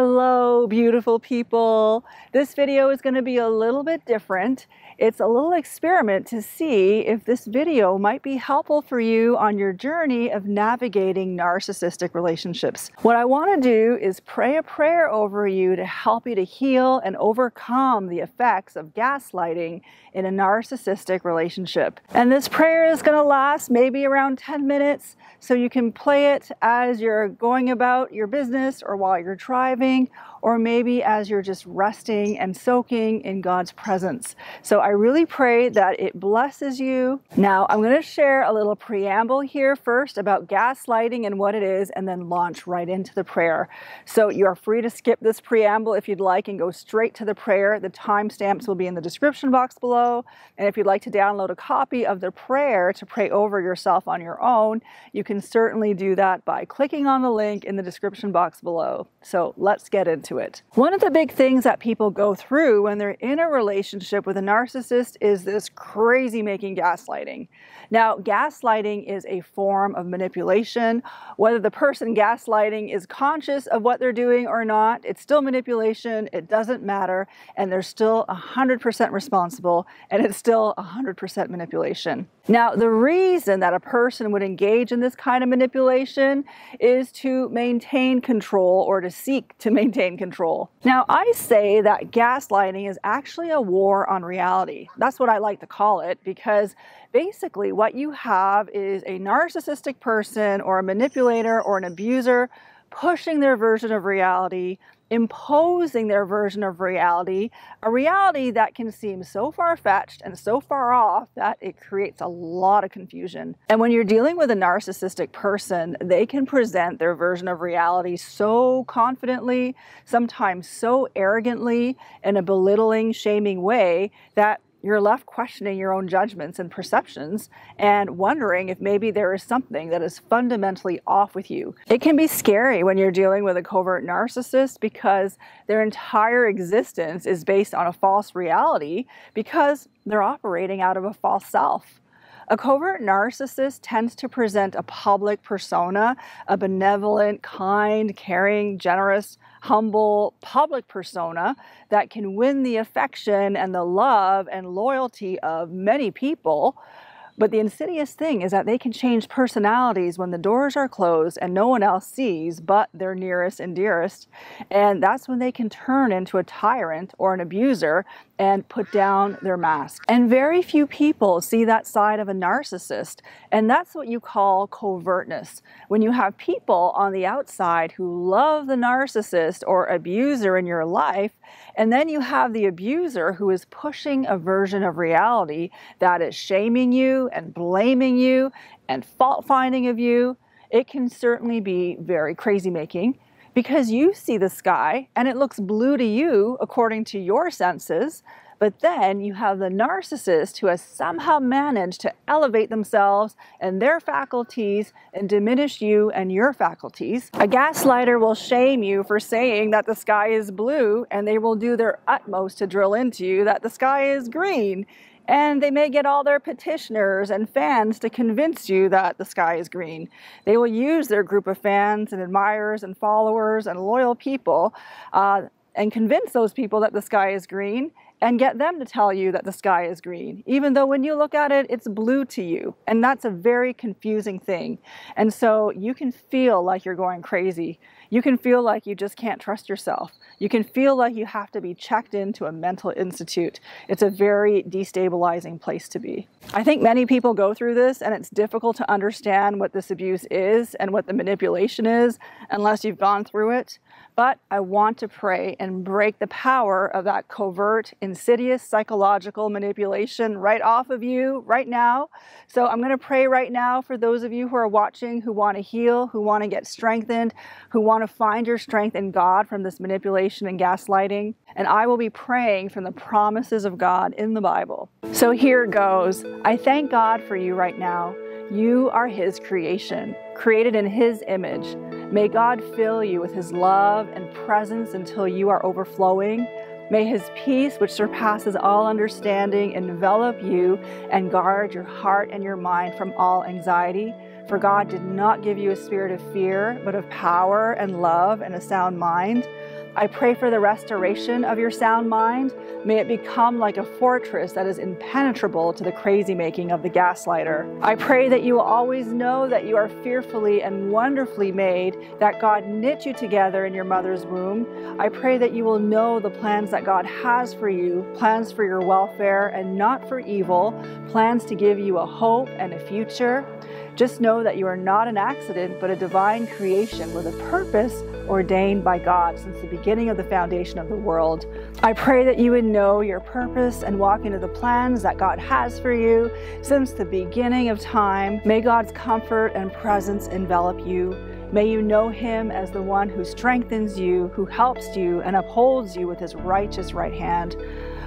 Hello, beautiful people. This video is going to be a little bit different. It's a little experiment to see if this video might be helpful for you on your journey of navigating narcissistic relationships. What I want to do is pray a prayer over you to help you to heal and overcome the effects of gaslighting in a narcissistic relationship. And this prayer is going to last maybe around 10 minutes, so you can play it as you're going about your business or while you're driving, or maybe as you're just resting and soaking in God's presence. So I really pray that it blesses you. Now, I'm going to share a little preamble here first about gaslighting and what it is, and then launch right into the prayer. So you are free to skip this preamble if you'd like and go straight to the prayer. The timestamps will be in the description box below. And if you'd like to download a copy of the prayer to pray over yourself on your own, you can certainly do that by clicking on the link in the description box below. So let's get into it. One of the big things that people go through when they're in a relationship with a narcissist is this crazy making gaslighting. Now, gaslighting is a form of manipulation. Whether the person gaslighting is conscious of what they're doing or not, it's still manipulation. It doesn't matter. And they're still 100% responsible, and it's still 100% manipulation. Now, the reason that a person would engage in this kind of manipulation is to maintain control, or to seek to maintain control. Now, I say that gaslighting is actually a war on reality. That's what I like to call it, because basically what you have is a narcissistic person or a manipulator or an abuser pushing their version of reality, imposing their version of reality, a reality that can seem so far-fetched and so far off that it creates a lot of confusion. And when you're dealing with a narcissistic person, they can present their version of reality so confidently, sometimes so arrogantly, in a belittling, shaming way that you're left questioning your own judgments and perceptions and wondering if maybe there is something that is fundamentally off with you. It can be scary when you're dealing with a covert narcissist, because their entire existence is based on a false reality, because they're operating out of a false self. A covert narcissist tends to present a public persona, a benevolent, kind, caring, generous, humble, public persona that can win the affection and the love and loyalty of many people. But the insidious thing is that they can change personalities when the doors are closed and no one else sees but their nearest and dearest. And that's when they can turn into a tyrant or an abuser and put down their mask. And very few people see that side of a narcissist. And that's what you call covertness. When you have people on the outside who love the narcissist or abuser in your life, and then you have the abuser who is pushing a version of reality that is shaming you and blaming you and fault-finding of you, it can certainly be very crazy-making, because you see the sky and it looks blue to you according to your senses, but then you have the narcissist who has somehow managed to elevate themselves and their faculties and diminish you and your faculties. A gaslighter will shame you for saying that the sky is blue, and they will do their utmost to drill into you that the sky is green. And they may get all their petitioners and fans to convince you that the sky is green. They will use their group of fans and admirers and followers and loyal people and convince those people that the sky is green, and get them to tell you that the sky is green, even though when you look at it, it's blue to you. And that's a very confusing thing. And so you can feel like you're going crazy. You can feel like you just can't trust yourself. You can feel like you have to be checked into a mental institute. It's a very destabilizing place to be. I think many people go through this, and it's difficult to understand what this abuse is and what the manipulation is unless you've gone through it. But I want to pray and break the power of that covert, insidious psychological manipulation right off of you right now. So I'm going to pray right now for those of you who are watching, who want to heal, who want to get strengthened, who want to find your strength in God from this manipulation and gaslighting. And I will be praying from the promises of God in the Bible. So here it goes. I thank God for you right now. You are His creation, created in His image. May God fill you with His love and presence until you are overflowing. May His peace, which surpasses all understanding, envelop you and guard your heart and your mind from all anxiety. For God did not give you a spirit of fear, but of power and love and a sound mind. I pray for the restoration of your sound mind. May it become like a fortress that is impenetrable to the crazy making of the gaslighter. I pray that you will always know that you are fearfully and wonderfully made, that God knit you together in your mother's womb. I pray that you will know the plans that God has for you, plans for your welfare and not for evil, plans to give you a hope and a future. Just know that you are not an accident, but a divine creation with a purpose ordained by God since the beginning of the foundation of the world. I pray that you would know your purpose and walk into the plans that God has for you since the beginning of time. May God's comfort and presence envelop you. May you know Him as the one who strengthens you, who helps you, and upholds you with His righteous right hand.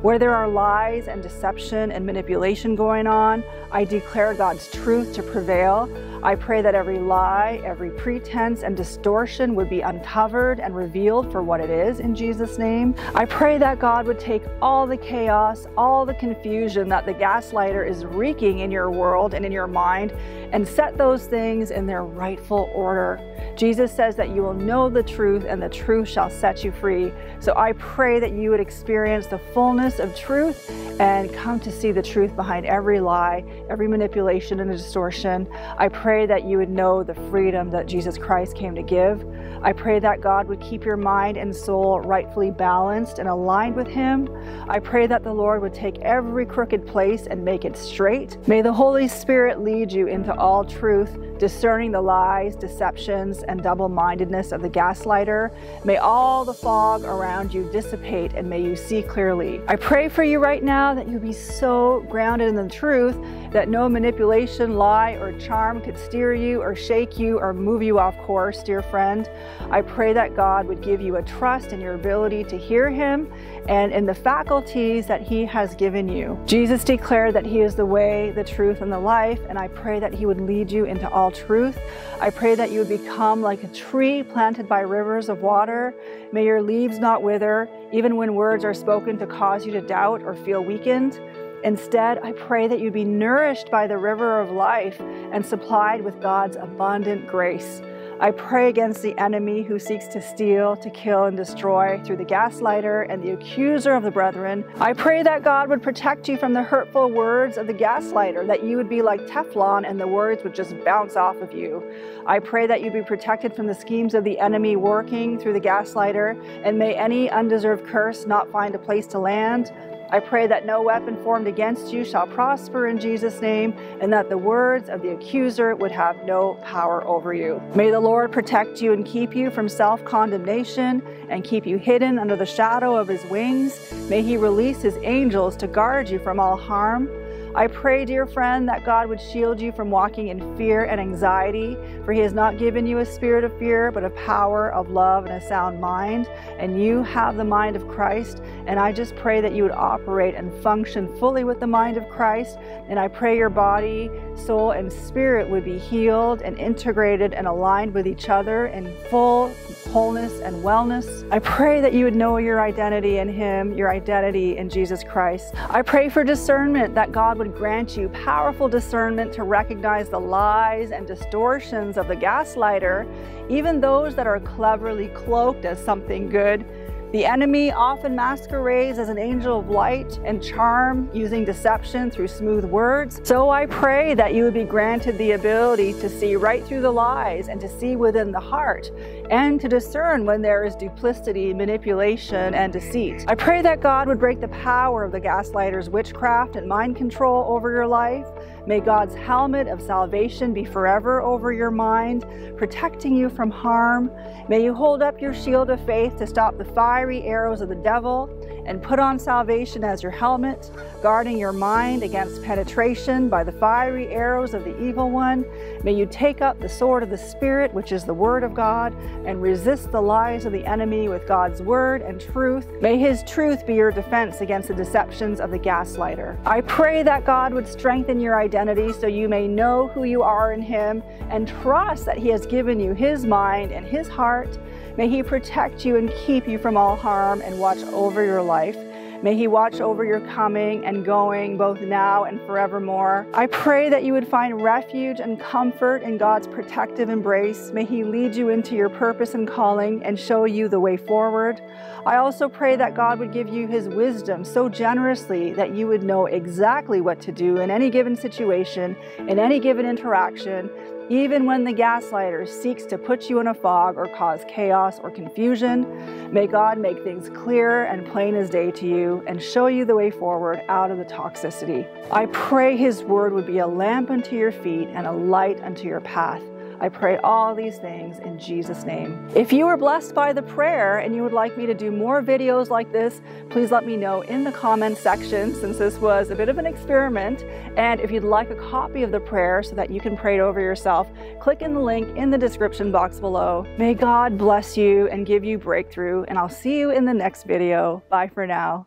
Where there are lies and deception and manipulation going on, I declare God's truth to prevail. I pray that every lie, every pretense and distortion would be uncovered and revealed for what it is in Jesus' name. I pray that God would take all the chaos, all the confusion that the gaslighter is wreaking in your world and in your mind and set those things in their rightful order. Jesus says that you will know the truth and the truth shall set you free. So I pray that you would experience the fullness of truth and come to see the truth behind every lie, every manipulation and distortion. I pray that you would know the freedom that Jesus Christ came to give. I pray that God would keep your mind and soul rightfully balanced and aligned with Him. I pray that the Lord would take every crooked place and make it straight. May the Holy Spirit lead you into all truth, discerning the lies, deceptions, and double-mindedness of the gaslighter. May all the fog around you dissipate and may you see clearly. I pray for you right now that you be so grounded in the truth that no manipulation, lie, or charm could steer you or shake you or move you off course, dear friend. I pray that God would give you a trust in your ability to hear Him and in the faculties that He has given you. Jesus declared that He is the way, the truth, and the life, and I pray that He would lead you into all truth. I pray that you would become like a tree planted by rivers of water. May your leaves not wither, even when words are spoken to cause you to doubt or feel weakened. Instead, I pray that you be nourished by the river of life and supplied with God's abundant grace. I pray against the enemy who seeks to steal, to kill, and destroy through the gaslighter and the accuser of the brethren. I pray that God would protect you from the hurtful words of the gaslighter, that you would be like Teflon and the words would just bounce off of you. I pray that you be protected from the schemes of the enemy working through the gaslighter, and may any undeserved curse not find a place to land. I pray that no weapon formed against you shall prosper in Jesus' name, and that the words of the accuser would have no power over you. May the Lord protect you and keep you from self-condemnation and keep you hidden under the shadow of His wings. May He release His angels to guard you from all harm. I pray, dear friend, that God would shield you from walking in fear and anxiety, for He has not given you a spirit of fear, but a power of love and a sound mind, and you have the mind of Christ. And I just pray that you would operate and function fully with the mind of Christ, and I pray your body, soul, and spirit would be healed and integrated and aligned with each other in full wholeness and wellness. I pray that you would know your identity in Him, your identity in Jesus Christ. I pray for discernment, that God would grant you powerful discernment to recognize the lies and distortions of the gaslighter, even those that are cleverly cloaked as something good. The enemy often masquerades as an angel of light and charm, using deception through smooth words. So I pray that you would be granted the ability to see right through the lies and to see within the heart and to discern when there is duplicity, manipulation, and deceit. I pray that God would break the power of the gaslighter's witchcraft and mind control over your life. May God's helmet of salvation be forever over your mind, protecting you from harm. May you hold up your shield of faith to stop the fiery arrows of the devil, and put on salvation as your helmet, guarding your mind against penetration by the fiery arrows of the evil one. May you take up the sword of the Spirit, which is the Word of God, and resist the lies of the enemy with God's Word and truth. May His truth be your defense against the deceptions of the gaslighter. I pray that God would strengthen your identity so you may know who you are in Him and trust that He has given you His mind and His heart. May He protect you and keep you from all harm and watch over your life. May He watch over your coming and going, both now and forevermore. I pray that you would find refuge and comfort in God's protective embrace. May He lead you into your purpose and calling and show you the way forward. I also pray that God would give you His wisdom so generously that you would know exactly what to do in any given situation, in any given interaction, even when the gaslighter seeks to put you in a fog or cause chaos or confusion. May God make things clear and plain as day to you and show you the way forward out of the toxicity. I pray His word would be a lamp unto your feet and a light unto your path. I pray all these things in Jesus' name. If you were blessed by the prayer and you would like me to do more videos like this, please let me know in the comments section, since this was a bit of an experiment. And if you'd like a copy of the prayer so that you can pray it over yourself, click in the link in the description box below. May God bless you and give you breakthrough, and I'll see you in the next video. Bye for now.